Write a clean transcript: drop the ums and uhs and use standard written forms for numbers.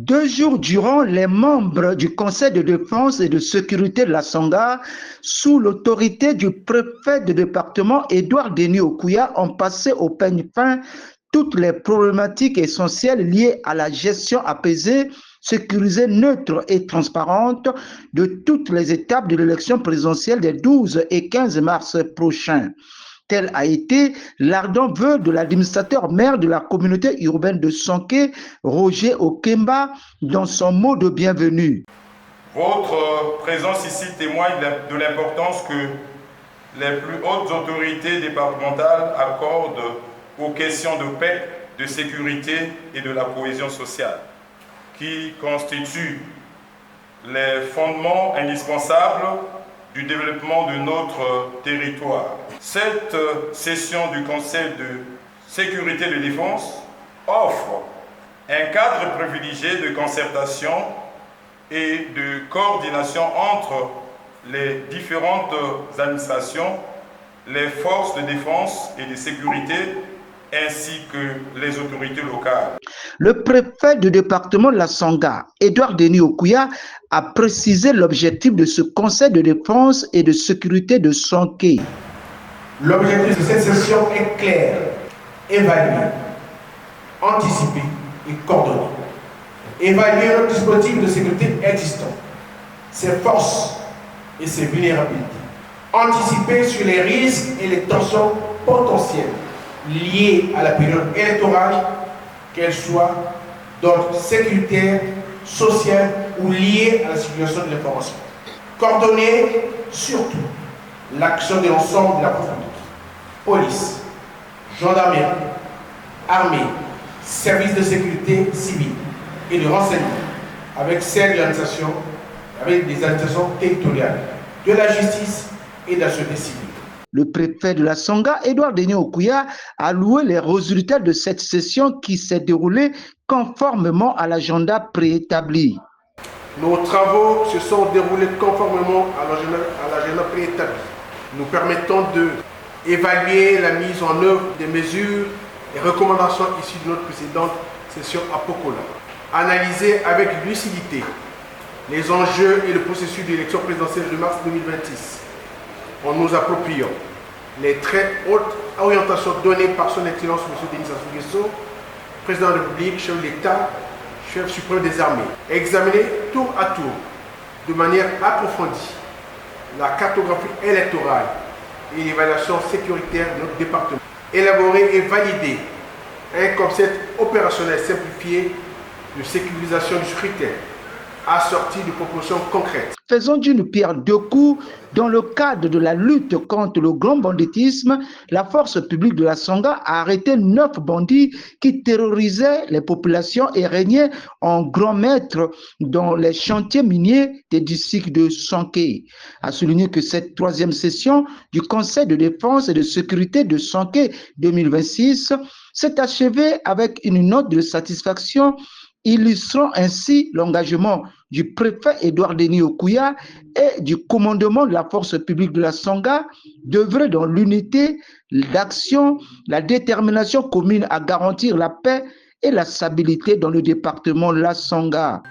2 jours durant, les membres du Conseil de défense et de sécurité de la Songa, sous l'autorité du préfet de département Édouard Denis Okuya, ont passé au peigne fin toutes les problématiques essentielles liées à la gestion apaisée, sécurisée, neutre et transparente de toutes les étapes de l'élection présidentielle des 12 et 15 mars prochains. Tel a été l'ardent vœu de l'administrateur maire de la communauté urbaine de Sonké, Roger Okemba, dans son mot de bienvenue. Votre présence ici témoigne de l'importance que les plus hautes autorités départementales accordent aux questions de paix, de sécurité et de la cohésion sociale, qui constituent les fondements indispensables du développement de notre territoire. Cette session du Conseil de sécurité et de défense offre un cadre privilégié de concertation et de coordination entre les différentes administrations, les forces de défense et de sécurité, ainsi que les autorités locales. Le préfet du département de la Songa, Édouard Denis Okuya, a précisé l'objectif de ce Conseil de défense et de sécurité de Sonké. L'objectif de cette session est clair: évaluer, anticiper et coordonner. Évaluer notre dispositif de sécurité existant, ses forces et ses vulnérabilités. Anticiper sur les risques et les tensions potentielles liées à la période électorale, qu'elles soient d'ordre sécuritaire, social ou liées à la circulation de l'information. Coordonner surtout l'action de l'ensemble de la police, police, gendarmerie, armée, services de sécurité civile et de renseignement, avec celles de l'administration, avec des administrations territoriales, de la justice et de la société civile. Le préfet de la Songa, Édouard Denis Okuya, a loué les résultats de cette session qui s'est déroulée conformément à l'agenda préétabli. Nos travaux se sont déroulés conformément à l'agenda préétabli, nous permettant d'évaluer la mise en œuvre des mesures et recommandations issues de notre précédente session à Pokola. Analyser avec lucidité les enjeux et le processus d'élection présidentielle de mars 2026 en nous appropriant les très hautes orientations données par son Excellence M. Denis Sassou Nguesso, président de la République, chef de l'État, chef suprême des armées. Examiner tour à tour, de manière approfondie, la cartographie électorale et l'évaluation sécuritaire de notre département. Élaborer et valider un concept opérationnel simplifié de sécurisation du scrutin, assorti de propositions concrètes. Faisons d'une pierre deux coups. Dans le cadre de la lutte contre le grand banditisme, la force publique de la Songa a arrêté 9 bandits qui terrorisaient les populations et régnaient en grand maître dans les chantiers miniers des districts de Sonké. A souligné que cette 3e session du Conseil de défense et de sécurité de Sonké 2026 s'est achevée avec une note de satisfaction illustrant ainsi l'engagement du préfet Édouard Denis Okuya et du commandement de la force publique de la Songa d'œuvrer dans l'unité d'action, la détermination commune à garantir la paix et la stabilité dans le département de la Songa.